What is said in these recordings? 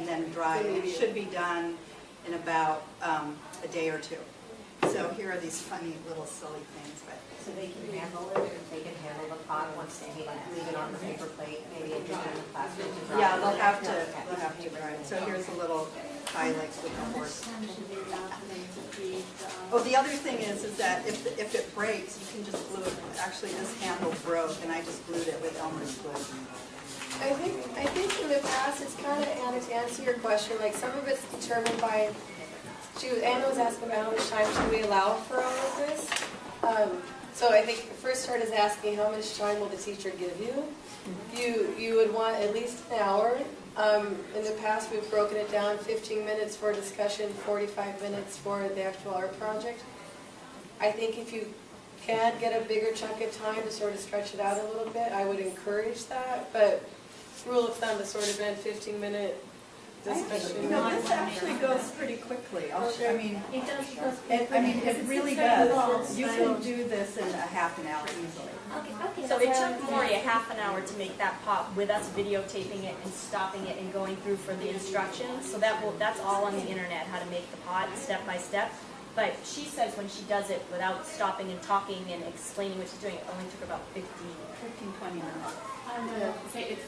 and then dry. It should be done in about a day or two. So here are these funny little silly things. But so they can handle it. They can handle the pot once they leave it on the paper plate. Maybe in the classroom to dry. yeah, they'll have to dry it. So here's a little Kylix with the horse. Oh, the other thing is that if it breaks, you can just glue it. Actually, this handle broke, and I just glued it with Elmer's glue. I think in the past, it's kind of, Anna, to answer your question, like some of it's determined by, Anna was asking about how much time should we allow for all of this. So I think the first part is asking how much time will the teacher give you. You would want at least an hour. In the past, we've broken it down, 15 minutes for discussion, 45 minutes for the actual art project. I think if you can get a bigger chunk of time to sort of stretch it out a little bit, I would encourage that. But rule of thumb is sort of been 15-minute discussion. This actually goes pretty quickly. I mean, It does because it really does. You can do this in a half an hour easily. Okay. So it took Maury a half an hour to make that pot with us videotaping it and stopping it and going through for the instructions. So that's all on the internet, how to make the pot step by step. But she says when she does it without stopping and talking and explaining what she's doing, it only took about 20 minutes. And say it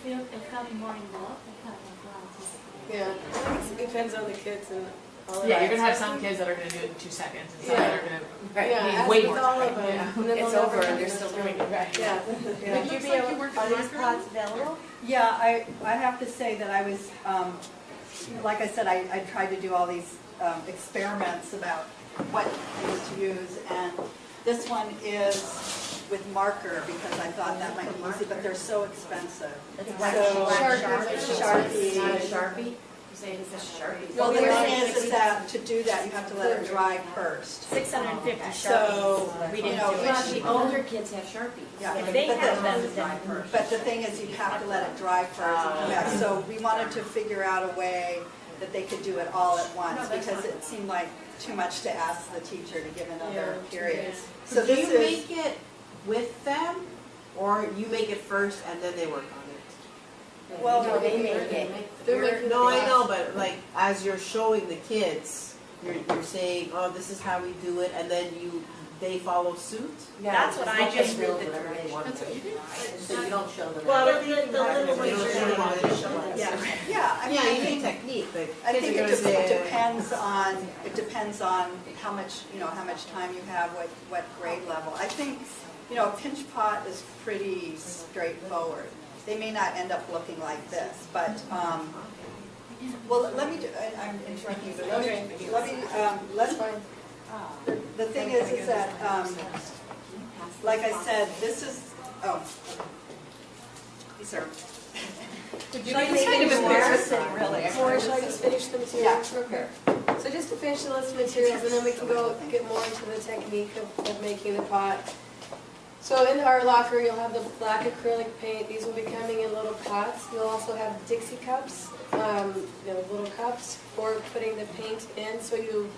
coming more involved. Yeah, it depends on the kids and all of Yeah, that. you're gonna have some kids that are gonna do it in 2 seconds, and some Yeah. that are gonna Yeah, need way as more with all time. of them. Yeah. And then It's they'll over never and they're still doing it, right? Yeah. Would you be able, are these pots available? Yeah, I have to say that I was, like I said, I tried to do all these experiments about what things to use, and this one is with marker because I thought that might be easy, but they're so expensive. It's So, black Sharpie. Not a Sharpie? You say it's a Sharpie? Well, the thing is that to do that, you have to let it dry first. 650 Sharpies. So, We you didn't know, do Well, it. the older kids have Sharpies. Yeah, If they but have the- them, then But the thing is, you have to let it dry first. Yeah, so we wanted to figure out a way that they could do it all at once because it seemed like too much to ask the teacher to give another period. So Do this you is, make it with them, or you make it first and then they work on it? well, No, they make it. They're making No, the I know, class. but like as you're showing the kids, you're saying, oh, this is how we do it, and then they follow suit. That's what I just build did. whatever they want. So you don't show them. Well, The little way ones you're are doing it. show us. yeah, I mean, Yeah, I you need think, technique, but I kids think are it gonna say, depends on how much time you have, what grade level. I think, a pinch pot is pretty straightforward. They may not end up looking like this, but, well, let me, I'm interrupting you, but let's find, the thing is that, like I said, this is, these are, Should I just finish More, should I just finish the materials real quick? So just to finish the list of materials, and then we can go get more into the technique of making the pot. So in the art locker, you'll have the black acrylic paint. These will be coming in little pots. You'll also have Dixie cups, little cups for putting the paint in. So you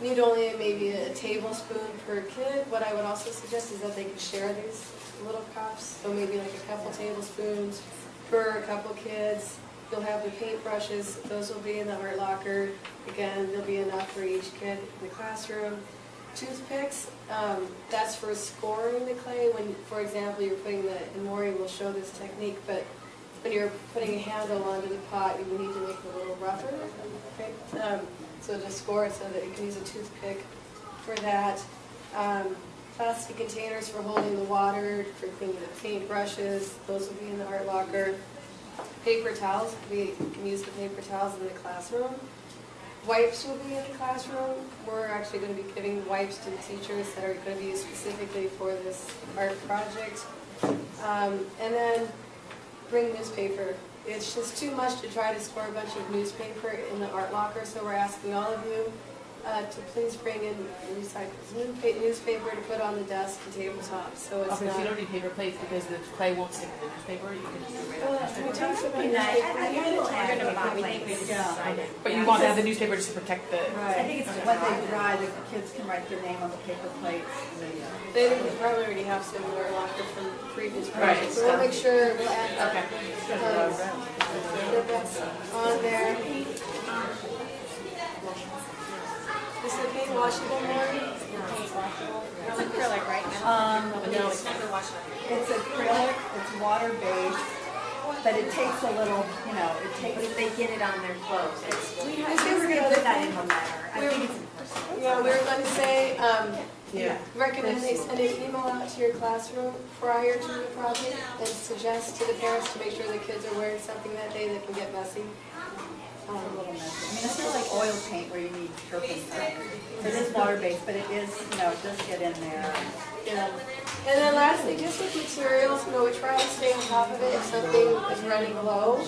need only maybe a tablespoon per kid. What I would also suggest is that they can share these little cups. So maybe like a couple tablespoons for a couple kids. You'll have the paint brushes. Those will be in the art locker. Again, there'll be enough for each kid in the classroom. Toothpicks, that's for scoring the clay. When, for example, you're putting and Maury will show this technique, but when you're putting a handle onto the pot, you need to make it a little rougher. Okay? So just score it so that you can use a toothpick for that. Plastic containers for holding the water, for cleaning the paint brushes, those will be in the art locker. Paper towels, we can use the paper towels in the classroom. Wipes will be in the classroom. We're actually going to be giving wipes to the teachers that are going to be used specifically for this art project. And then bring newspaper. It's just too much to try to score a bunch of newspaper in the art locker, so we're asking all of you to please bring in recycled newspaper to put on the desk and tabletop. So it's Okay, not. so you don't need paper plates because the clay won't stick to the newspaper. You can just do it Well, right we on the talked about But you want to have the newspaper just to protect the. I think it's when they dry, the kids can write their name on the paper plates. They probably already have some in our locker from previous Right. projects. So we'll make sure we'll add Okay. that's on there. paint washable more? It's acrylic, right? No, It's acrylic, it's water-based, but it takes a little, you know, it takes. But if they get it on their clothes, We we're gonna put that in the letter. I think it's important. Yeah, we were going to say, yeah. recommend they send an email out to your classroom prior to the project and suggest to the parents to make sure the kids are wearing something that day that can get messy. A little messy. I mean, it's not like oil paint where you need turpentine. It is water-based, but it is, you know, it does get in there. Yeah. And then lastly, just with materials, you know, we try to stay on top of it if something is running low.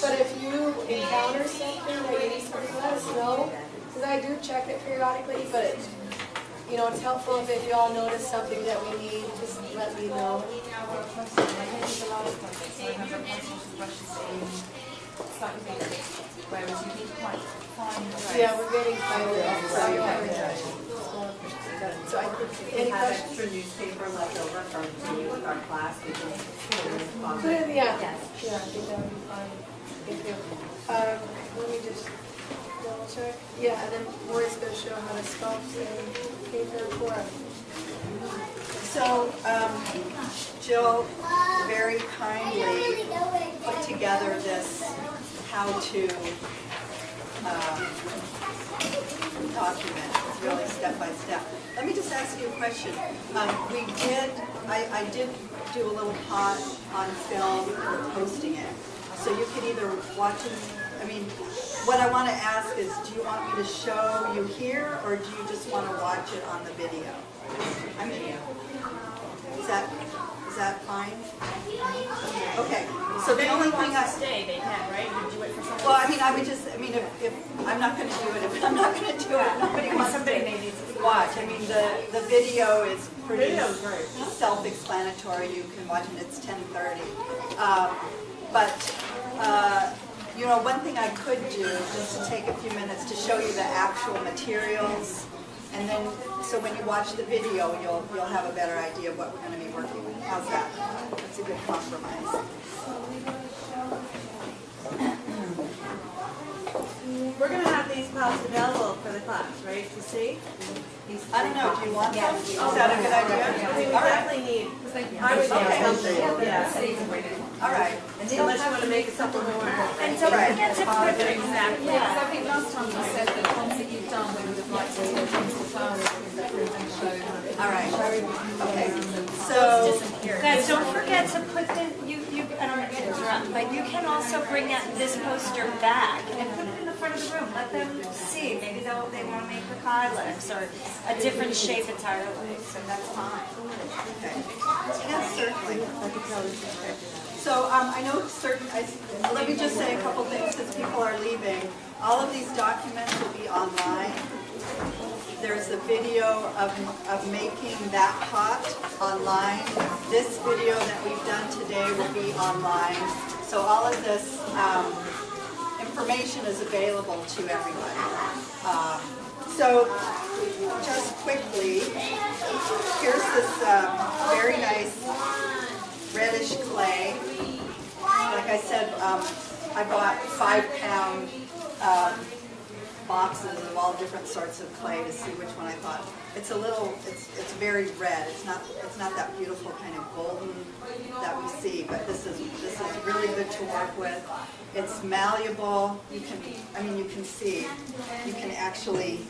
But if you encounter something that you need something, let us know. Because I do check it periodically, but you know, it's helpful if you all notice something that we need, just let me know. Yeah, we're getting kind So I think, any questions? Extra newspaper left over from our class, we can put it in the box. Good, yeah. Yes. Yeah, I think that would be fine. Thank you. Let me just double check. Yeah, and then Lori's going to show how to sculpt and paint her core. So, Jill very kindly put together this how-to document. It's really step by step. Let me just ask you a question. I did do a little pot on film and we're posting it. So you could either watch it, I mean, what I want to ask is, do you want me to show you here or do you just want to watch it on the video? I mean, is that fine? Okay, so the only thing I... Stay, they can, right? You do it for someone. Well, I mean, I would just, I mean, if I'm not going to do it, if I'm not going to do it, nobody wants to watch. I mean, the video is pretty self-explanatory. You can watch it, it's 10:30. You know, one thing I could do is to take a few minutes to show you the actual materials, and then, so when you watch the video, you'll have a better idea of what we're going to be working with. How's that? That's a good compromise. We're going to have these pots available for the class, right, to see? I don't know, do you want them? Is that a good idea? I mean, we All right. definitely need, I would need something, yeah. All right. Unless you want to make it something more. And don't forget to put it exactly. Yeah, I think last time you said that once that you've done, we would have liked to take it to the class and show. All right. Okay. So, Guys, don't forget to put the, I don't mean to interrupt, but you can also bring this poster back and put it in the front of the room. Let them see. Maybe they want to make the Kylix or a different shape entirely, so that's fine. okay. Yes, certainly. So I know let me just say a couple things since people are leaving. All of these documents will be online. There's a video of making that pot online. This video that we've done today will be online. So all of this information is available to everybody. So just quickly, here's this very nice reddish clay. Like I said, I bought 5-pound boxes of all different sorts of clay to see which one I thought. It's it's very red. It's not that beautiful kind of golden that we see, but this is really good to work with. It's malleable. You can see, you can actually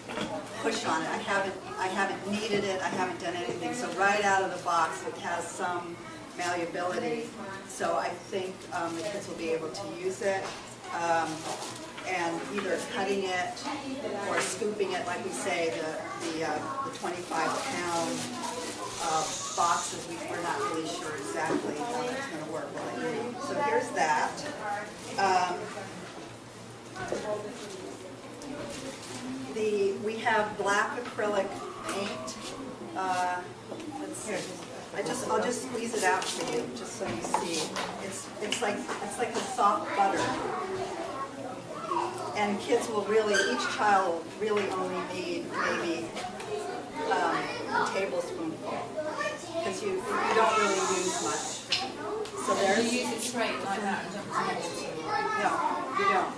push on it. I haven't kneaded it. I haven't done anything. So right out of the box, it has some malleability. So I think the kids will be able to use it. And either cutting it or scooping it, like we say, the 25-pound boxes, we're not really sure exactly how that's going to work. So here's that. We have black acrylic paint. Let's see. I'll just squeeze it out for you, just so you see. It's like a soft butter. And kids will really, each child will really only need maybe a tablespoonful, because you don't really use much. So there's, You use it straight like that and don't no, you don't.